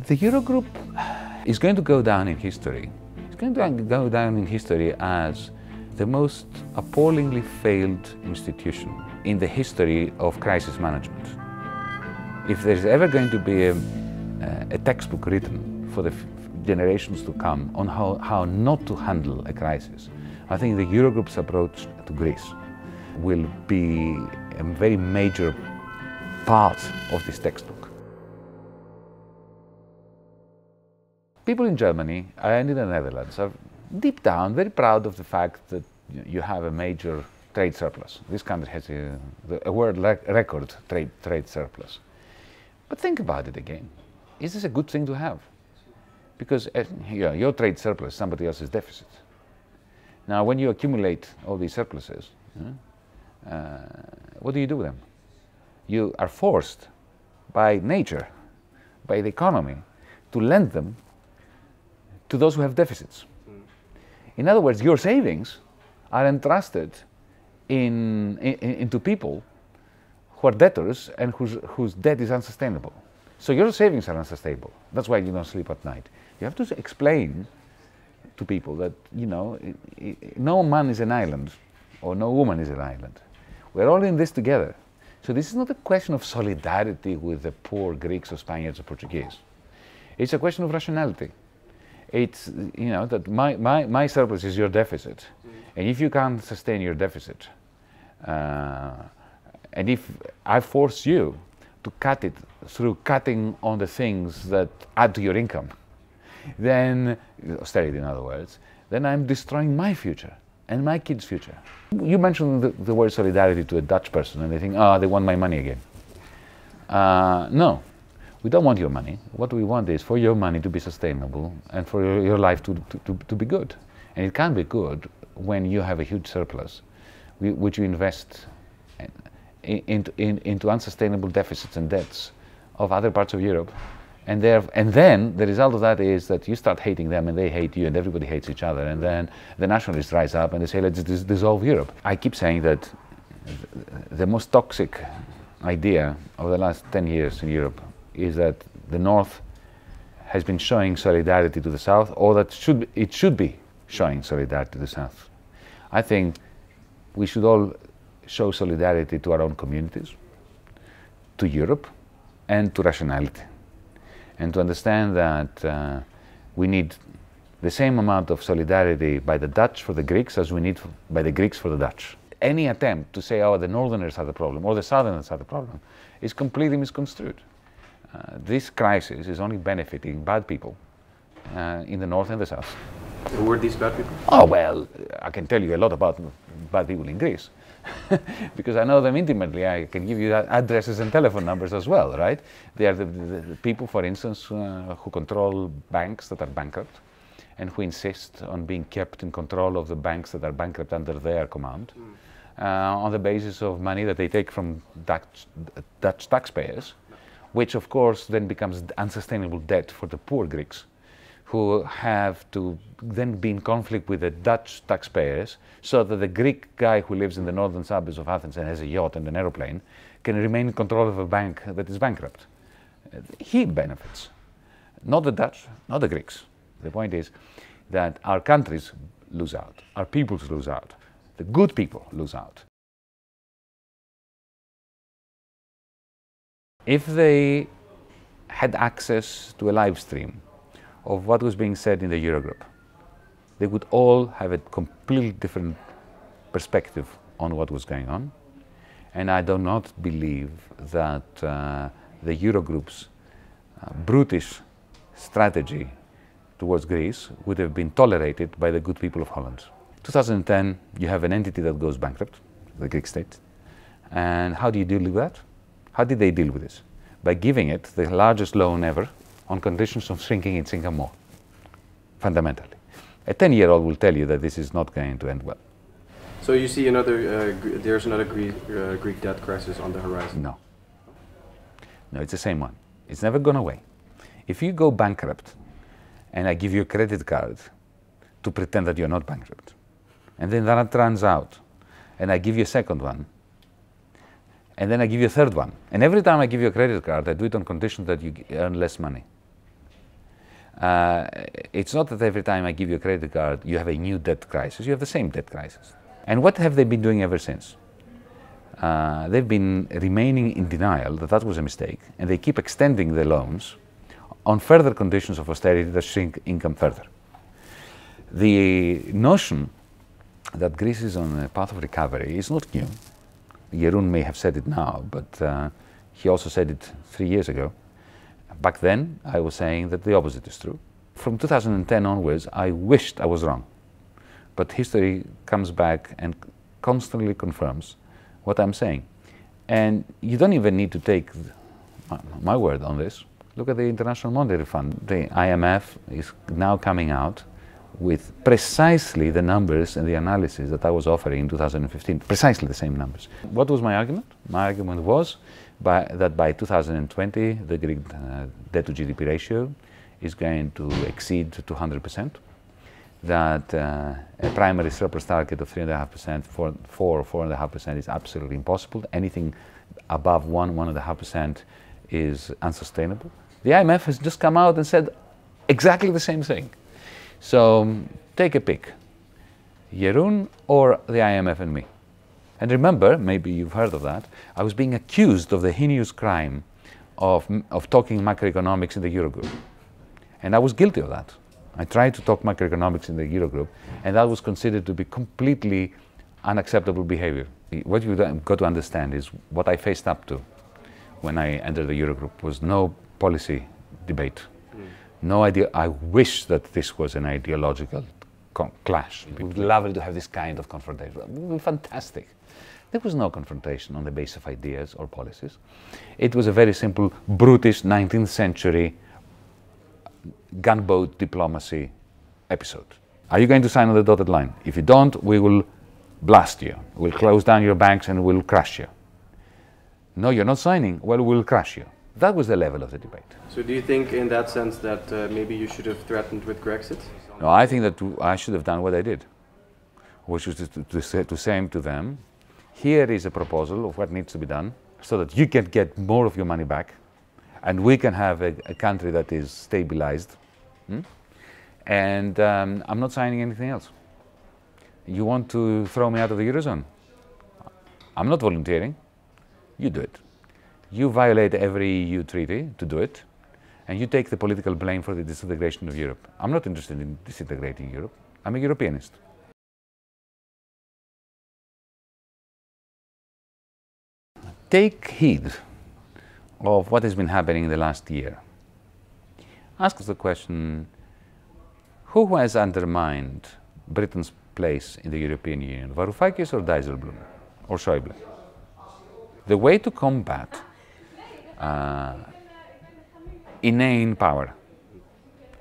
The Eurogroup is going to go down in history. It's going to go down in history as the most appallingly failed institution in the history of crisis management. If there's ever going to be a textbook written for the generations to come on how not to handle a crisis, I think the Eurogroup's approach to Greece will be a very major part of this textbook. People in Germany and in the Netherlands are deep down very proud of the fact that you have a major trade surplus. This country has a world record trade surplus. But think about it again. Is this a good thing to have? Because your trade surplus is somebody else's deficit. Now, when you accumulate all these surpluses, what do you do with them? You are forced by nature, by the economy, to lend them to those who have deficits. In other words, your savings are entrusted into people who are debtors and whose debt is unsustainable. So your savings are unsustainable. That's why you don't sleep at night. You have to explain to people that, no man is an island, or no woman is an island. We're all in this together. So this is not a question of solidarity with the poor Greeks or Spaniards or Portuguese. It's a question of rationality. It's, that my surplus is your deficit. And if you can't sustain your deficit, and if I force you to cut it through cutting on the things that add to your income, then, austerity in other words, then I'm destroying my future and my kids' future. You mentioned the word solidarity to a Dutch person and they think, they want my money again. No, we don't want your money. What we want is for your money to be sustainable and for your life to be good. And it can be good when you have a huge surplus, which you invest into unsustainable deficits and debts of other parts of Europe. And then the result of that is that you start hating them and they hate you and everybody hates each other. And then the nationalists rise up and they say, let's dissolve Europe. I keep saying that the most toxic idea of the last 10 years in Europe is that the North has been showing solidarity to the South, or that it should be showing solidarity to the South. I think we should all show solidarity to our own communities, to Europe, and to rationality. And to understand that we need the same amount of solidarity by the Dutch for the Greeks as we need by the Greeks for the Dutch. Any attempt to say, the Northerners are the problem, or the Southerners are the problem, is completely misconstrued. This crisis is only benefiting bad people in the North and the South. Who were these bad people? Oh, well, I can tell you a lot about bad people in Greece. Because I know them intimately. I can give you addresses and telephone numbers as well, right? They are the people, for instance, who control banks that are bankrupt and who insist on being kept in control of the banks that are bankrupt under their command on the basis of money that they take from Dutch taxpayers, which of course then becomes unsustainable debt for the poor Greeks, who have to then be in conflict with the Dutch taxpayers so that the Greek guy who lives in the northern suburbs of Athens and has a yacht and an aeroplane can remain in control of a bank that is bankrupt. He benefits, not the Dutch, not the Greeks. The point is that our countries lose out, our peoples lose out, the good people lose out. If they had access to a live stream of what was being said in the Eurogroup, they would all have a completely different perspective on what was going on. And I do not believe that the Eurogroup's brutish strategy towards Greece would have been tolerated by the good people of Holland. 2010, you have an entity that goes bankrupt, the Greek state. And how do you deal with that? How did they deal with this? By giving it the largest loan ever on conditions of shrinking its income more, fundamentally. A 10-year-old will tell you that this is not going to end well. So you see there's another Greek debt crisis on the horizon? No. No, it's the same one. It's never gone away. If you go bankrupt and I give you a credit card to pretend that you're not bankrupt, and then that runs out, and I give you a second one, and then I give you a third one. And every time I give you a credit card, I do it on condition that you earn less money. It's not that every time I give you a credit card, you have a new debt crisis. You have the same debt crisis. And what have they been doing ever since? They've been remaining in denial that that was a mistake, and they keep extending the loans on further conditions of austerity that shrink income further. The notion that Greece is on a path of recovery is not new. Jeroen may have said it now, but he also said it 3 years ago. Back then, I was saying that the opposite is true. From 2010 onwards, I wished I was wrong. But history comes back and constantly confirms what I'm saying. And you don't even need to take my word on this. Look at the International Monetary Fund. The IMF is now coming out with precisely the numbers and the analysis that I was offering in 2015, precisely the same numbers. What was my argument? My argument was that by 2020, the Greek debt to GDP ratio is going to exceed 200%, that a primary surplus target of 3.5%, 4.5% is absolutely impossible. Anything above 1.5% is unsustainable. The IMF has just come out and said exactly the same thing. So take a pick, Jeroen or the IMF and me. And remember, maybe you've heard of that, I was being accused of the heinous crime of talking macroeconomics in the Eurogroup. And I was guilty of that. I tried to talk macroeconomics in the Eurogroup, and that was considered to be completely unacceptable behavior. What you've got to understand is what I faced up to when I entered the Eurogroup was no policy debate. No idea. I wish that this was an ideological clash. We would love to have this kind of confrontation. It would be fantastic. There was no confrontation on the basis of ideas or policies. It was a very simple, brutish 19th century gunboat diplomacy episode. Are you going to sign on the dotted line? If you don't, we will blast you. We'll close down your banks and we'll crush you. No, you're not signing. Well, we'll crush you. That was the level of the debate. So do you think in that sense that maybe you should have threatened with Grexit? No, I think that I should have done what I did, which was to say to them, here is a proposal of what needs to be done so that you can get more of your money back and we can have a country that is stabilized. And I'm not signing anything else. You want to throw me out of the Eurozone? I'm not volunteering. You do it. You violate every EU treaty to do it, and you take the political blame for the disintegration of Europe. I'm not interested in disintegrating Europe. I'm a Europeanist. Take heed of what has been happening in the last year. Ask us the question, who has undermined Britain's place in the European Union, Varoufakis or Dijsselbloem or Schäuble? The way to combat inane power,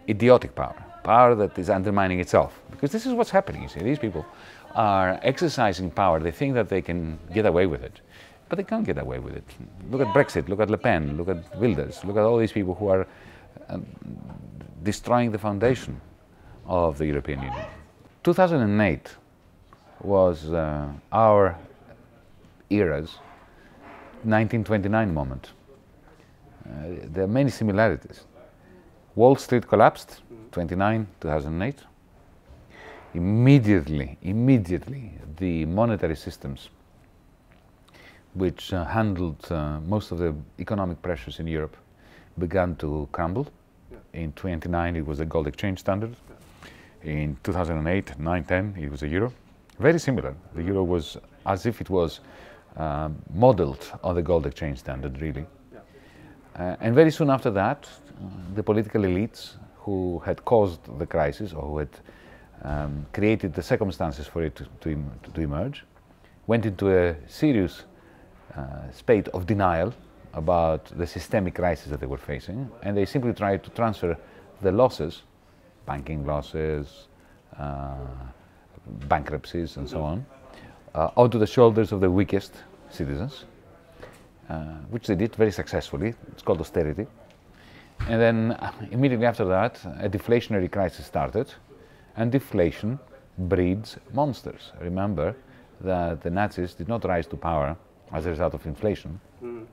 idiotic power, power that is undermining itself, because this is what's happening, you see. These people are exercising power. They think that they can get away with it, but they can't get away with it. Look at Brexit, look at Le Pen, look at Wilders, look at all these people who are destroying the foundation of the European Union. 2008 was our era's 1929 moment. There are many similarities. Wall Street collapsed, 2008. Immediately, the monetary systems which handled most of the economic pressures in Europe began to crumble. In 1929, it was the gold exchange standard. In 2008, 9, 10, it was the euro. Very similar. The euro was as if it was modeled on the gold exchange standard, really. And very soon after that, the political elites who had caused the crisis or who had created the circumstances for it to emerge went into a serious spate of denial about the systemic crisis that they were facing, and they simply tried to transfer the losses, banking losses, bankruptcies and so on, onto the shoulders of the weakest citizens, which they did very successfully. It's called austerity. And then immediately after that, a deflationary crisis started, and deflation breeds monsters. Remember that the Nazis did not rise to power as a result of inflation, in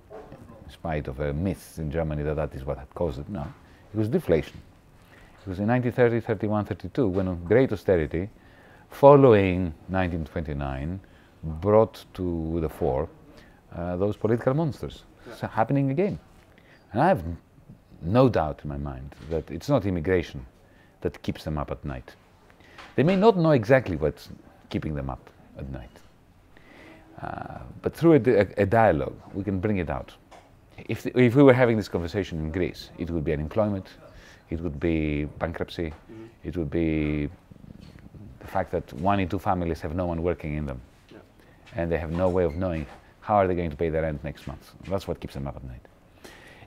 spite of a myth in Germany that that is what had caused it. No, it was deflation. Because in 1930, 31, 32, when great austerity, following 1929, brought to the fore those political monsters. Yeah. It's happening again. And I have no doubt in my mind that it's not immigration that keeps them up at night. They may not know exactly what's keeping them up at night. But through a dialogue, we can bring it out. If we were having this conversation in Greece, it would be unemployment, it would be bankruptcy, it would be the fact that 1 in 2 families have no one working in them. Yeah. And they have no way of knowing how are they going to pay their rent next month. That's what keeps them up at night.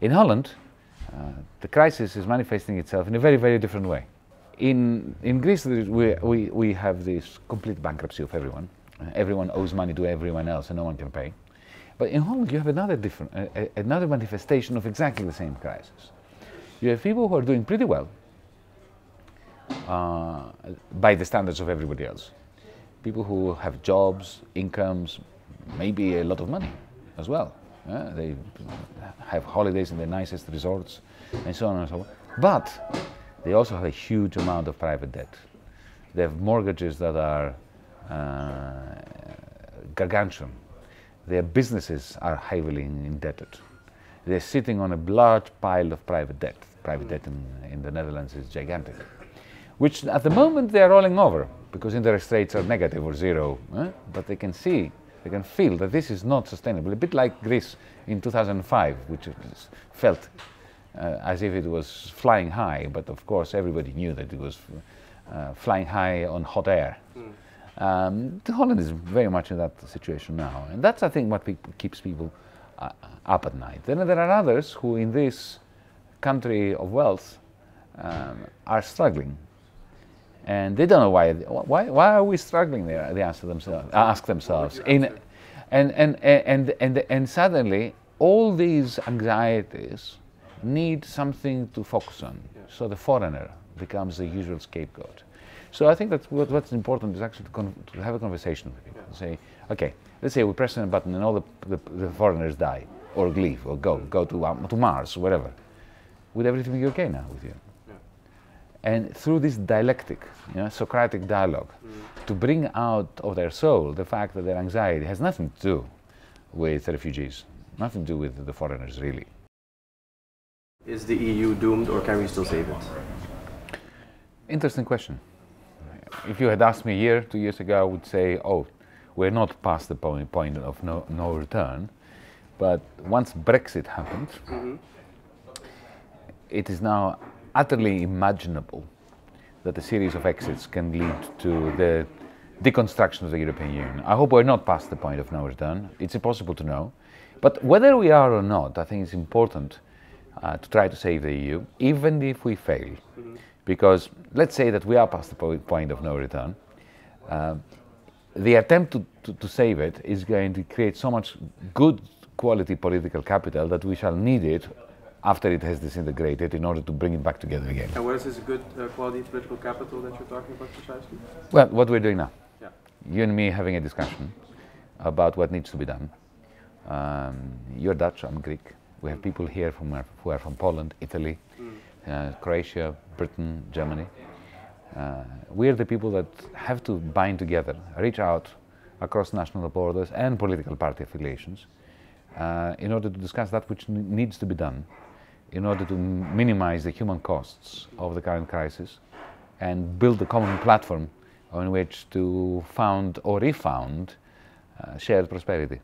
In Holland, the crisis is manifesting itself in a very, very different way. In Greece, we have this complete bankruptcy of everyone. Everyone owes money to everyone else and no one can pay. But in Holland, you have another manifestation of exactly the same crisis. You have people who are doing pretty well by the standards of everybody else. People who have jobs, incomes, maybe a lot of money as well. They have holidays in the nicest resorts and so on and so on. But they also have a huge amount of private debt. They have mortgages that are gargantuan. Their businesses are heavily indebted. They're sitting on a large pile of private debt. Private debt in the Netherlands is gigantic, which at the moment they are rolling over because interest rates are negative or zero. But they can see, they can feel that this is not sustainable. A bit like Greece in 2005, which felt as if it was flying high, but of course everybody knew that it was flying high on hot air. Holland is very much in that situation now, and that's, I think, what keeps people up at night. Then there are others who, in this country of wealth, are struggling, and they don't know why. Why are we struggling? They ask themselves. And suddenly, all these anxieties need something to focus on. So the foreigner becomes the usual scapegoat. So I think that what's important is actually to have a conversation with people. Say, okay, let's say we press a button and all the foreigners die, or leave, or go to Mars, or whatever. Would everything be okay now with you? Yeah. And through this dialectic, Socratic dialogue, to bring out of their soul the fact that their anxiety has nothing to do with refugees, nothing to do with the foreigners, really. Is the EU doomed, or can we still save it? Interesting question. If you had asked me a year, 2 years ago, I would say, oh, we're not past the point of no return. But once Brexit happened, it is now utterly imaginable that a series of exits can lead to the deconstruction of the European Union. I hope we're not past the point of no return. It's impossible to know. But whether we are or not, I think it's important to try to save the EU, even if we fail. Because let's say that we are past the point of no return. The attempt to save it is going to create so much good quality political capital that we shall need it after it has disintegrated in order to bring it back together again. And what is this good quality political capital that you're talking about precisely? Well, what we're doing now. Yeah. You and me having a discussion about what needs to be done. You're Dutch, I'm Greek. We have people here who are from Poland, Italy, Croatia, Britain, Germany. We're the people that have to bind together, reach out across national borders and political party affiliations in order to discuss that which needs to be done, in order to minimize the human costs of the current crisis and build a common platform on which to found or refound shared prosperity.